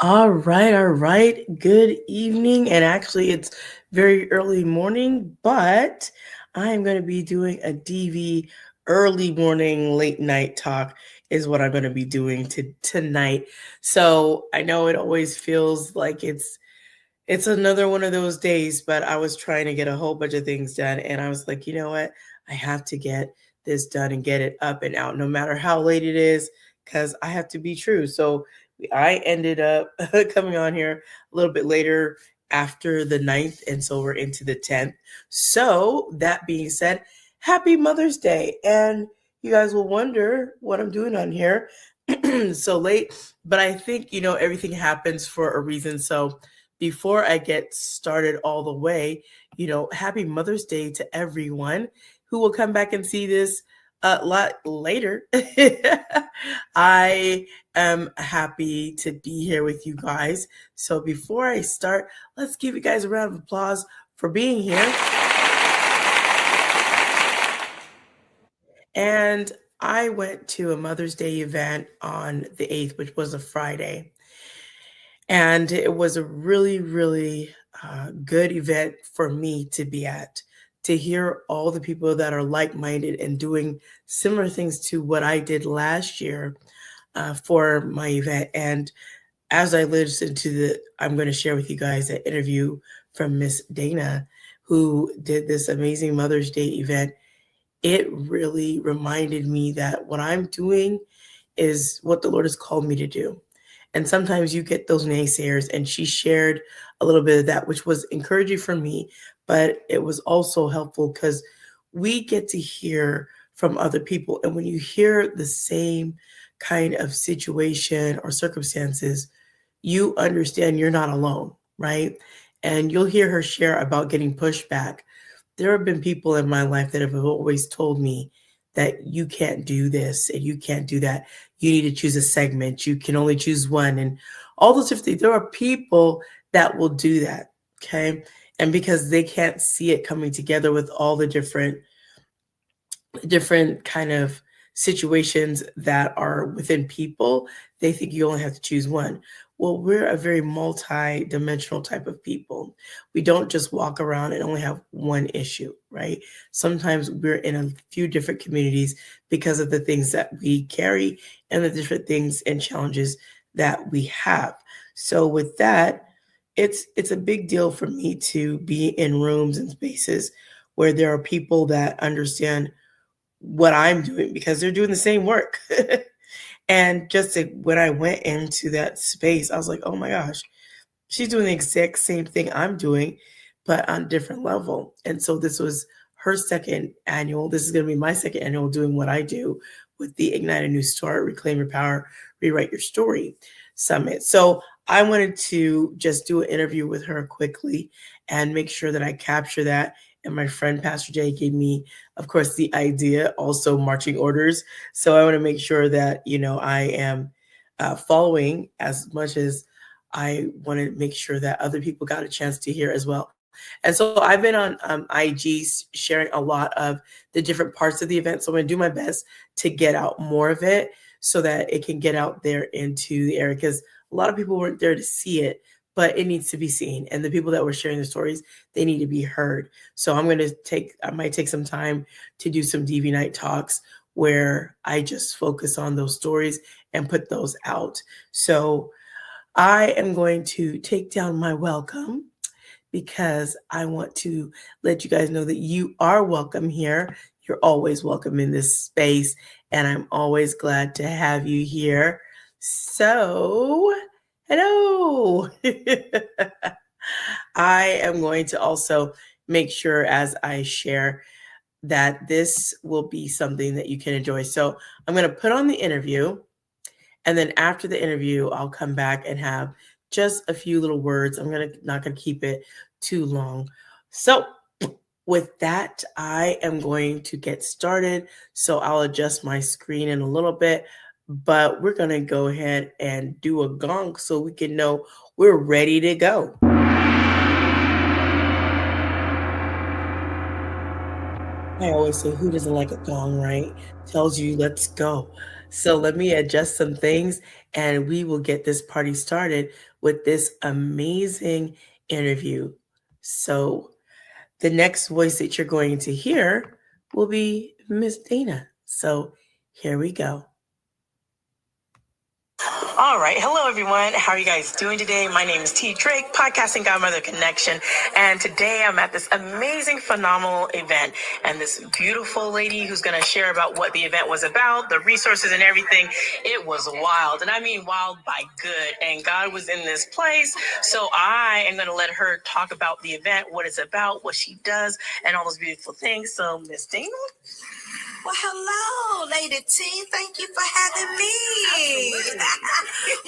All right. Good evening. And actually, it's very early morning, but I'm going to be doing a DV early morning, late night talk, is what I'm going to be doing tonight. So I know it always feels like it's another one of those days, but I was trying to get a whole bunch of things done. And I was like, you know what? I have to get this done and get it up and out, no matter how late it is, because I have to be true. So I ended up coming on here a little bit later after the 9th. And so we're into the 10th. So that being said, happy Mother's Day. And you guys will wonder what I'm doing on here so late. But I think, everything happens for a reason. So before I get started all the way, happy Mother's Day to everyone who will come back and see this a lot later. I am happy to be here with you guys. So before I start, let's give you guys a round of applause for being here. And I went to a Mother's Day event on the 8th, which was a Friday. And it was a really, really good event for me to be at, to hear all the people that are like minded and doing similar things to what I did last year for my event. And as I listened to I'm going to share with you guys an interview from Miss Dana, who did this amazing Mother's Day event. It really reminded me that what I'm doing is what the Lord has called me to do. And sometimes you get those naysayers, and she shared a little bit of that, which was encouraging for me, but it was also helpful because we get to hear from other people. And when you hear the same kind of situation or circumstances, you understand you're not alone, right? And you'll hear her share about getting pushback. There have been people in my life that have always told me that you can't do this and you can't do that. You need to choose a segment. You can only choose one, and all those different things. There are people that will do that. Okay. And because they can't see it coming together with all the different kind of situations that are within people, they think you only have to choose one. Well, we're a very multi-dimensional type of people. We don't just walk around and only have one issue, right? Sometimes we're in a few different communities because of the things that we carry and the different things and challenges that we have. So with that, it's a big deal for me to be in rooms and spaces where there are people that understand what I'm doing because they're doing the same work. And when I went into that space, I was like, oh my gosh, she's doing the exact same thing I'm doing, but on a different level. And so this was her second annual. This is going to be my second annual doing what I do with the Ignite a New Start, Reclaim Your Power, Rewrite Your Story Summit. So I wanted to just do an interview with her quickly and make sure that I capture that. And my friend Pastor Jay gave me, of course, the idea, also marching orders. So I want to make sure that, I am following as much as I want to make sure that other people got a chance to hear as well. And so I've been on IG sharing a lot of the different parts of the event. So I'm going to do my best to get out more of it so that it can get out there into the area, because a lot of people weren't there to see it, but it needs to be seen. And the people that were sharing their stories, they need to be heard. So I might take some time to do some DV night talks where I just focus on those stories and put those out. So I am going to take down my welcome because I want to let you guys know that you are welcome here. You're always welcome in this space, and I'm always glad to have you here. So, hello. I am going to also make sure as I share that this will be something that you can enjoy. So I'm going to put on the interview, and then after the interview, I'll come back and have just a few little words. Not going to keep it too long. So with that, I am going to get started. So I'll adjust my screen in a little bit, but we're going to go ahead and do a gong so we can know we're ready to go. I always say, who doesn't like a gong, right? Tells you, let's go. So let me adjust some things and we will get this party started with this amazing interview. So the next voice that you're going to hear will be Miss Dana. So here we go. All right. Hello, everyone. How are you guys doing today? My name is T.Drake, Podcasting Godmother Connection. And today I'm at this amazing, phenomenal event. And this beautiful lady who's going to share about what the event was about, the resources and everything. It was wild. And I mean wild by good. And God was in this place. So I am going to let her talk about the event, what it's about, what she does, and all those beautiful things. So, Miss Dana. Well, hello, Lady T. Thank you for having me.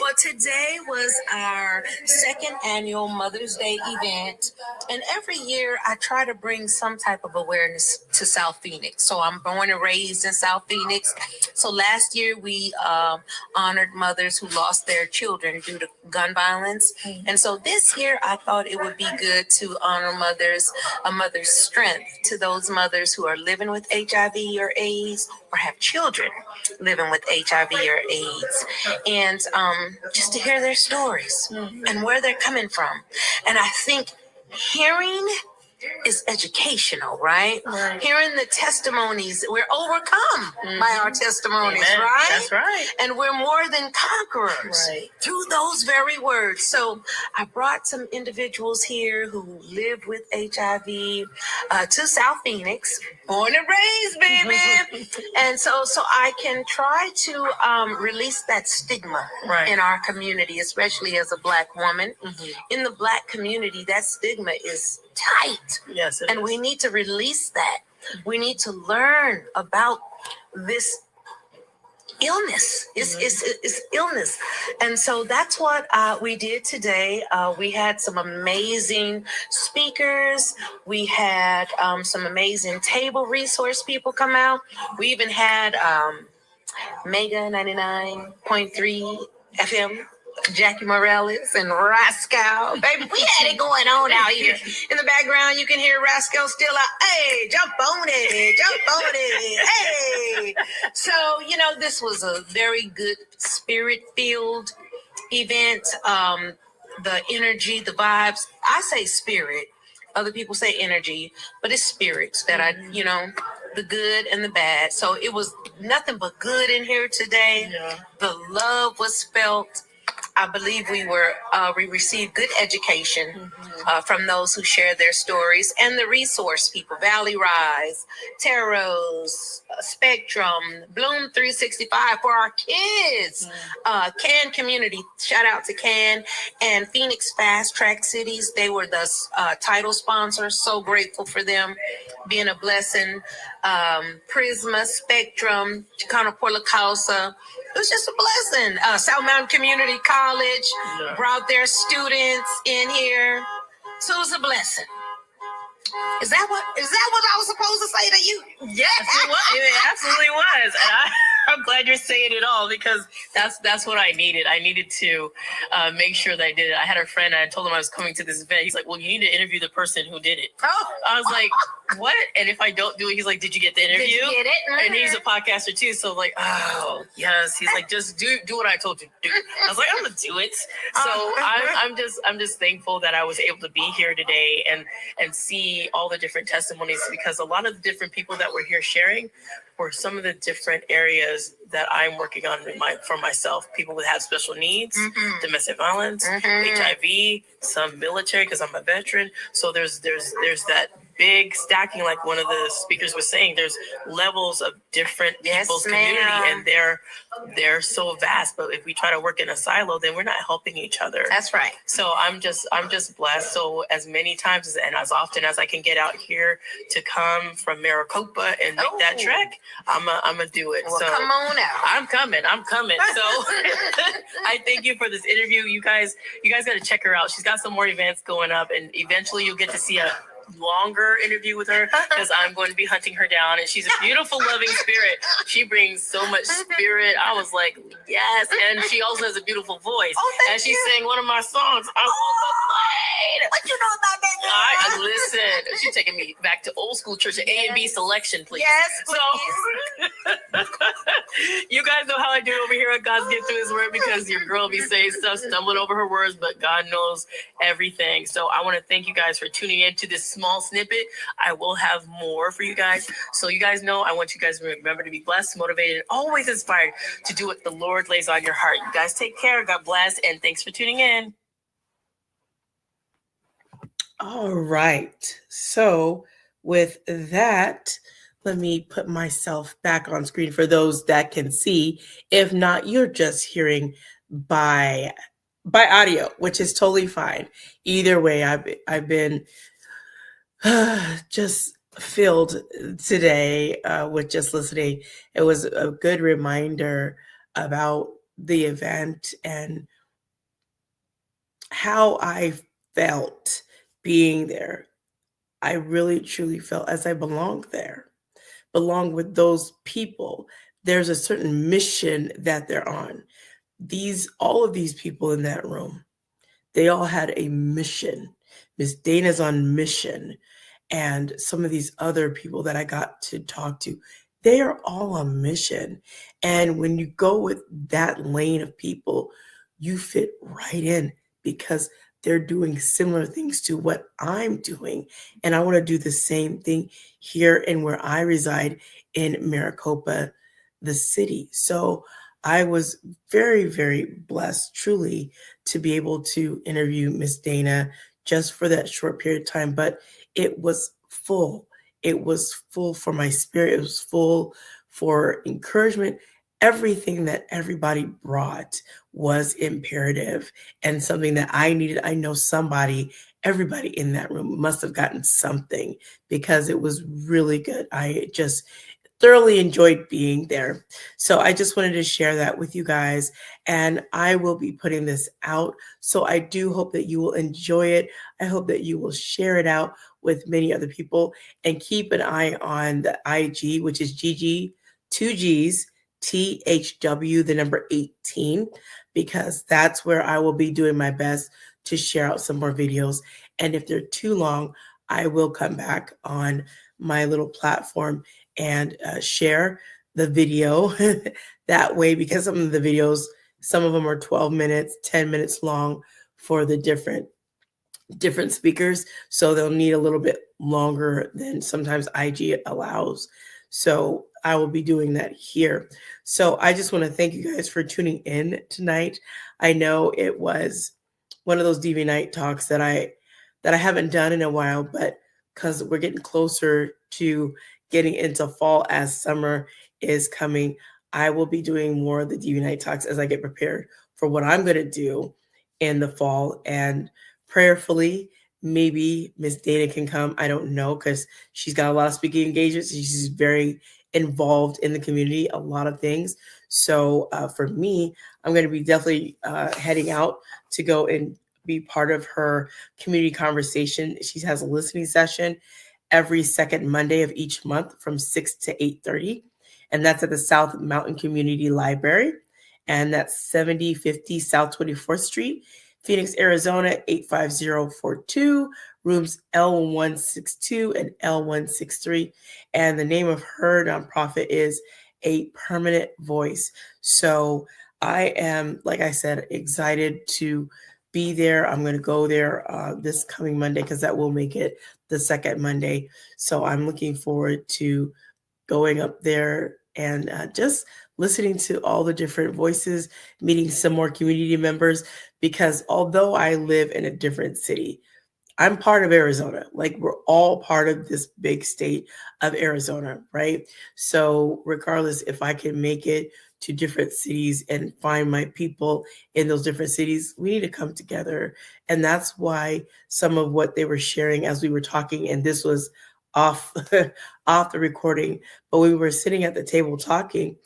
Well, today was our second annual Mother's Day event. And every year I try to bring some type of awareness to South Phoenix. So I'm born and raised in South Phoenix. So last year we honored mothers who lost their children due to gun violence. And so this year I thought it would be good to honor mothers, a mother's strength to those mothers who are living with HIV or AIDS or have children living with HIV or AIDS, and just to hear their stories and where they're coming from. And I think hearing is educational, right? Hearing the testimonies, we're overcome by our testimonies, Amen. right? That's right. And we're more than conquerors through those very words. So I brought some individuals here who live with HIV to South Phoenix, born and raised, baby. And so I can try to release that stigma in our community, especially as a Black woman. In the Black community, that stigma is tight. Yes, and we need to release that. We need to learn about this illness. It's illness. And so that's what we did today. We had some amazing speakers. We had some amazing table resource people come out. We even had Mega 99.3 FM, Jackie Morales and Rascal. Baby, we had it going on out here. In the background, you can hear Rascal still out. Hey, jump on it, hey. So, this was a very good spirit-filled event. The energy, the vibes. I say spirit. Other people say energy, but it's spirits that the good and the bad. So it was nothing but good in here today. Yeah. The love was felt. I believe we received good education from those who shared their stories, and the resource people, Valley Rise, Taros, Spectrum, Bloom 365 for our kids, Can Community, shout out to Can, and Phoenix Fast Track Cities. They were the title sponsors. So grateful for them being a blessing. Prisma, Spectrum, Chicano Por La Causa. It was just a blessing. South Mountain Community College brought their students in here. So it was a blessing. Is that what I was supposed to say to you? Yes, it was. It absolutely was. And I'm glad you're saying it all, because that's what I needed. I needed to make sure that I did it. I had a friend, and I told him I was coming to this event. He's like, well, you need to interview the person who did it. Oh. I was like, what? And if I don't do it, he's like, did you get the interview? Did you get it? And he's a podcaster too. So I'm like, oh, yes. He's like, just do what I told you to do. I was like, I'm going to do it. So I'm just thankful that I was able to be here today and see all the different testimonies, because a lot of the different people that were here sharing were some of the different areas that I'm working on for myself. People that have special needs, domestic violence, HIV, some military, because I'm a veteran. So there's that big stacking, like one of the speakers was saying. There's levels of different people's community, and they're so vast. But if we try to work in a silo, then we're not helping each other. That's right. So I'm just blessed. So as many times and as often as I can get out here to come from Maricopa and make that trek, I'm gonna do it. Well, so come on out. I'm coming. So I thank you for this interview. You guys got to check her out. She's got some more events going up, and eventually you'll get to see a longer interview with her, because I'm going to be hunting her down, and she's a beautiful, loving spirit. She brings so much spirit. I was like, yes. And she also has a beautiful voice. And she sang one of my songs, I Want to Play. What you know about that? I listen. She's taking me back to old school church, A and B selection, please. Yes, please. So, you guys know how I do over here at God's Gift Through His Word, because your girl be saying stuff, stumbling over her words, but God knows everything. So I want to thank you guys for tuning in to this small snippet. I will have more for you guys. So you guys know, I want you guys to remember to be blessed, motivated, and always inspired to do what the Lord lays on your heart. You guys take care. God bless, and thanks for tuning in. All right. So with that, let me put myself back on screen for those that can see. If not, you're just hearing by audio, which is totally fine. Either way, I've been just filled today with just listening. It was a good reminder about the event and how I felt being there. I really truly felt as I belonged there, belong with those people. There's a certain mission that they're on. All of these people in that room, they all had a mission. Miss Dana's on mission. And some of these other people that I got to talk to, they are all on mission. And when you go with that lane of people, you fit right in because they're doing similar things to what I'm doing. And I want to do the same thing here and where I reside in Maricopa, the city. So I was very, very blessed, truly, to be able to interview Miss Dana just for that short period of time. But it was full. It was full for my spirit. It was full for encouragement. Everything that everybody brought was imperative and something that I needed. I know everybody in that room must have gotten something because it was really good. I just thoroughly enjoyed being there. So I just wanted to share that with you guys, and I will be putting this out. So I do hope that you will enjoy it. I hope that you will share it out with many other people, and keep an eye on the IG, which is GG2Gs THW, the number 18, because that's where I will be doing my best to share out some more videos. And if they're too long, I will come back on my little platform and share the video that way, because some of the videos, some of them are 12 minutes, 10 minutes long for the different speakers. So they'll need a little bit longer than sometimes IG allows. So I will be doing that here. So I just want to thank you guys for tuning in tonight. I know it was one of those DV night talks that I haven't done in a while, but because we're getting closer to getting into fall as summer is coming, I will be doing more of the DV night talks as I get prepared for what I'm going to do in the fall. And prayerfully, maybe Miss Dana can come. I don't know, because she's got a lot of speaking engagements. She's very involved in the community, a lot of things. So for me, I'm going to be definitely heading out to go and be part of her community conversation. She has a listening session every second Monday of each month from 6 to 8:30. And that's at the South Mountain Community Library. And that's 7050 South 24th Street, Phoenix, Arizona, 85042, rooms L162 and L163. And the name of her nonprofit is A Permanent Voice. So I am, like I said, excited to be there. I'm going to go there this coming Monday, because that will make it the second Monday. So I'm looking forward to going up there and just listening to all the different voices, meeting some more community members, because although I live in a different city, I'm part of Arizona. Like, we're all part of this big state of Arizona, right? So regardless, if I can make it to different cities and find my people in those different cities, we need to come together. And that's why some of what they were sharing as we were talking, and this was off off the recording, but we were sitting at the table talking,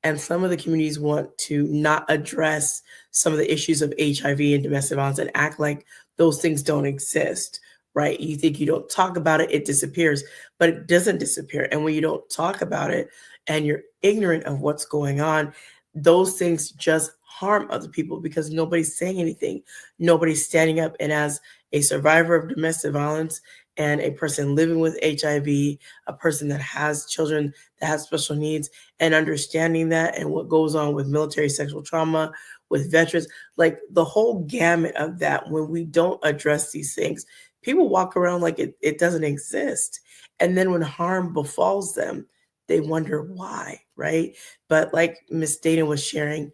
and some of the communities want to not address some of the issues of HIV and domestic violence and act like those things don't exist, right? You think you don't talk about it, it disappears, but it doesn't disappear. And when you don't talk about it and you're ignorant of what's going on, those things just harm other people because nobody's saying anything. Nobody's standing up. And as a survivor of domestic violence and a person living with HIV, a person that has children that have special needs, and understanding that and what goes on with military sexual trauma, with veterans, like the whole gamut of that. When we don't address these things, people walk around like it doesn't exist. And then when harm befalls them, they wonder why, right? But like Miss Dana was sharing,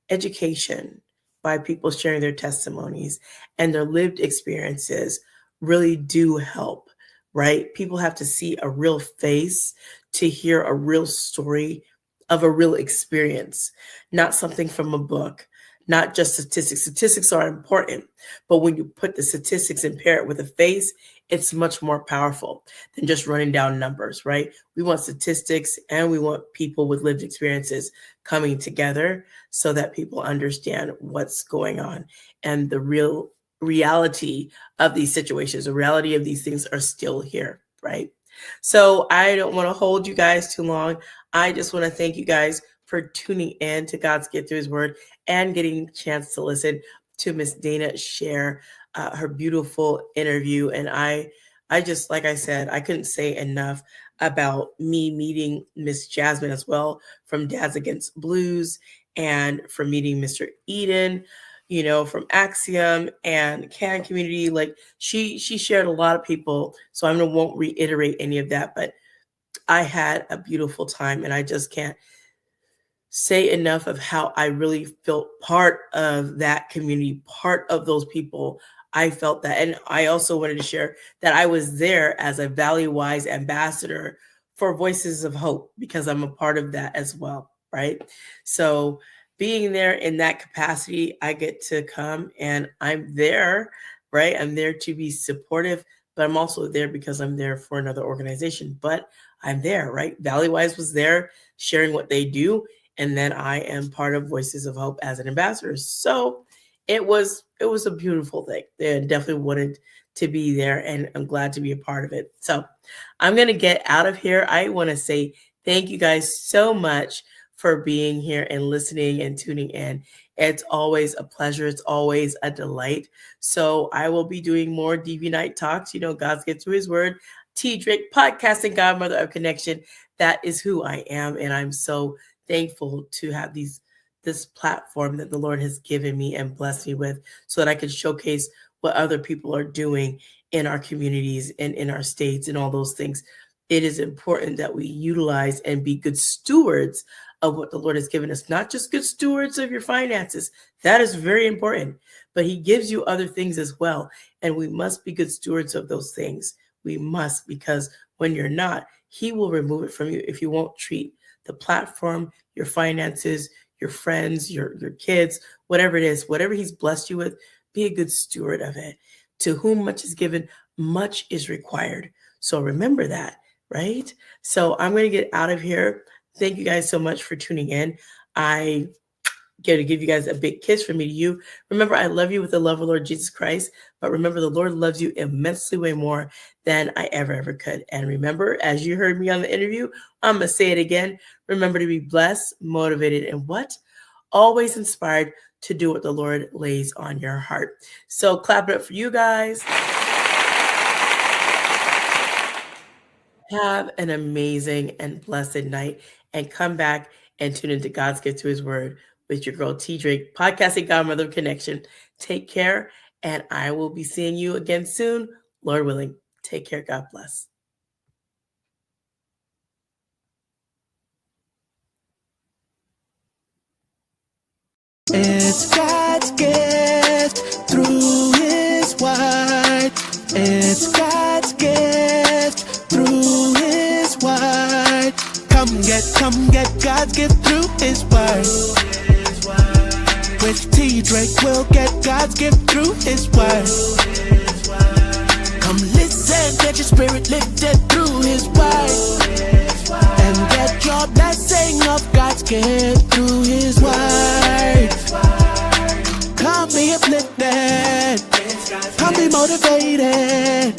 education by people sharing their testimonies and their lived experiences really do help, right? People have to see a real face to hear a real story of a real experience, not something from a book, not just statistics. Statistics are important, but when you put the statistics and pair it with a face, it's much more powerful than just running down numbers, right? We want statistics and we want people with lived experiences coming together so that people understand what's going on and the real reality of these situations. The reality of these things are still here, right? So I don't want to hold you guys too long. I just want to thank you guys for tuning in to God's Get Through His Word and getting a chance to listen to Miss Dana share her beautiful interview. And I just, like I said, I couldn't say enough about me meeting Miss Jasmine as well from Dads Against Blues and from meeting Mr. Eden, you know, from Axiom and Can Community. Like she shared a lot of people, so I won't reiterate any of that, but I had a beautiful time and I just can't say enough of how I really felt part of that community, part of those people. I felt that. And I also wanted to share that I was there as a value-wise ambassador for Voices of Hope because I'm a part of that as well, right? So being there in that capacity, I get to come and I'm there, right? I'm there to be supportive, but I'm also there because I'm there for another organization. But I'm there, right? Value-wise was there sharing what they do. And then I am part of Voices of Hope as an ambassador. So it was a beautiful thing. They definitely wanted to be there, and I'm glad to be a part of it. So I'm going to get out of here. I want to say thank you guys so much for being here and listening and tuning in. It's always a pleasure. It's always a delight. So I will be doing more DV Night Talks. You know, God's Get Through His Word. T.Drake, podcasting godmother of connection. That is who I am. And I'm so thankful to have this platform that the Lord has given me and blessed me with so that I can showcase what other people are doing in our communities and in our states and all those things. It is important that we utilize and be good stewards of what the Lord has given us, not just good stewards of your finances. That is very important, but He gives you other things as well. And we must be good stewards of those things. We must, because when you're not, He will remove it from you if you won't treat the platform, your finances, your friends, your kids, whatever it is, whatever He's blessed you with, be a good steward of it. To whom much is given, much is required. So remember that, right? So I'm going to get out of here. Thank you guys so much for tuning in. I get to give you guys a big kiss from me to you. Remember, I love you with the love of the Lord Jesus Christ, but remember, the Lord loves you immensely way more than I ever could. And remember, as you heard me on the interview, I'm going to say it again. Remember to be blessed, motivated, and what? Always inspired to do what the Lord lays on your heart. So clap it up for you guys. Have an amazing and blessed night and come back and tune into God's Get to His Word with your girl T.Drake, podcasting godmother of connection. Take care, and I will be seeing you again soon, Lord willing. Take care. God bless. It's God's gift through His word. It's God's gift through His word. Come get God's gift through His word. With T.Drake, we'll get God's gift through His word. Come listen, get your spirit lifted through His word. And get your blessing of God's gift through His word. Come be uplifted. Come be motivated.